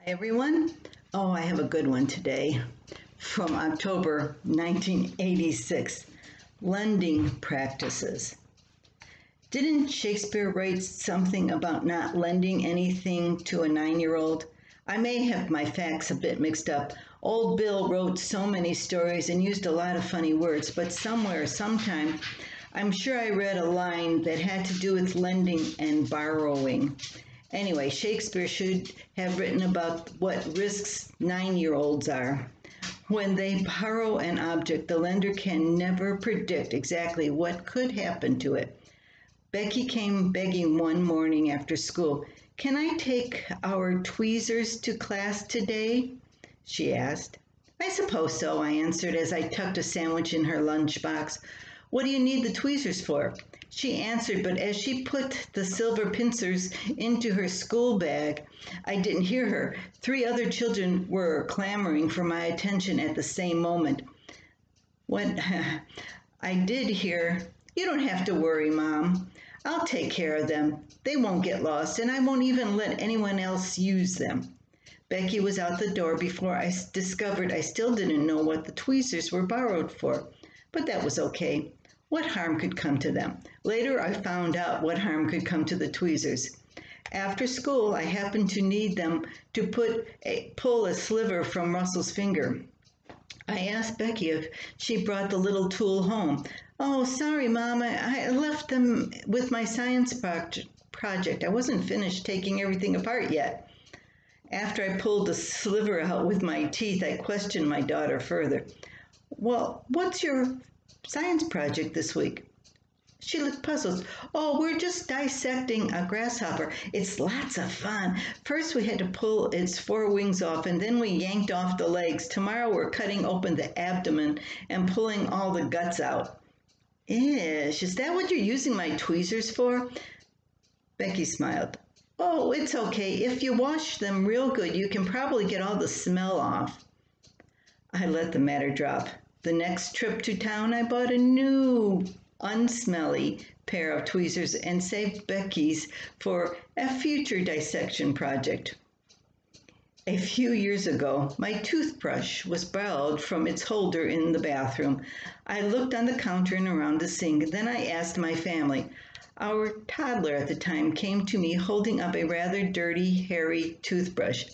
Hi everyone. Oh, I have a good one today from October 1986. Lending practices. Didn't Shakespeare write something about not lending anything to a 9-year-old? I may have my facts a bit mixed up. Old Bill wrote so many stories and used a lot of funny words, but somewhere, sometime, I'm sure I read a line that had to do with lending and borrowing. Anyway, Shakespeare should have written about what risks 9-year-olds are. When they borrow an object, the lender can never predict exactly what could happen to it. Becky came begging one morning after school. "Can I take our tweezers to class today?" she asked. "I suppose so," I answered as I tucked a sandwich in her lunchbox. "What do you need the tweezers for?" She answered, but as she put the silver pincers into her school bag, I didn't hear her. 3 other children were clamoring for my attention at the same moment. What I did hear, "You don't have to worry, Mom. I'll take care of them. They won't get lost, and I won't even let anyone else use them." Becky was out the door before I discovered I still didn't know what the tweezers were borrowed for. But that was okay. What harm could come to them? Later, I found out what harm could come to the tweezers. After school, I happened to need them to pull a sliver from Russell's finger. I asked Becky if she brought the little tool home. "Oh, sorry, Mom. I left them with my science project. I wasn't finished taking everything apart yet." After I pulled the sliver out with my teeth, I questioned my daughter further. "Well, what's your science project this week?" She looked puzzled. "Oh, we're just dissecting a grasshopper. It's lots of fun. First we had to pull its 4 wings off, and then we yanked off the legs. Tomorrow we're cutting open the abdomen and pulling all the guts out." "Ish, is that what you're using my tweezers for?" Becky smiled. "Oh, it's okay. If you wash them real good, you can probably get all the smell off." I let the matter drop. The next trip to town, I bought a new, unsmelly pair of tweezers and saved Becky's for a future dissection project. A few years ago, my toothbrush was borrowed from its holder in the bathroom. I looked on the counter and around the sink. Then I asked my family. Our toddler at the time came to me holding up a rather dirty, hairy toothbrush.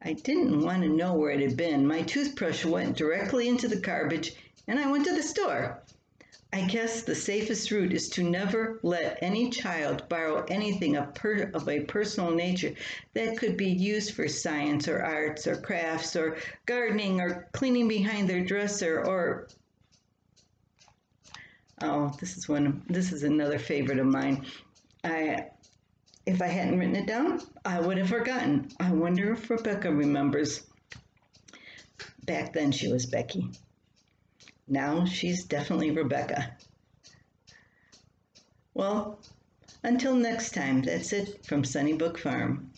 I didn't want to know where it had been. My toothbrush went directly into the garbage, and I went to the store. I guess the safest route is to never let any child borrow anything of a personal nature that could be used for science or arts or crafts or gardening or cleaning behind their dresser or... Oh, this is another favorite of mine. If I hadn't written it down, I would have forgotten. I wonder if Rebecca remembers. Back then she was Becky. Now she's definitely Rebecca. Well, until next time, that's it from Sunnybook Farm.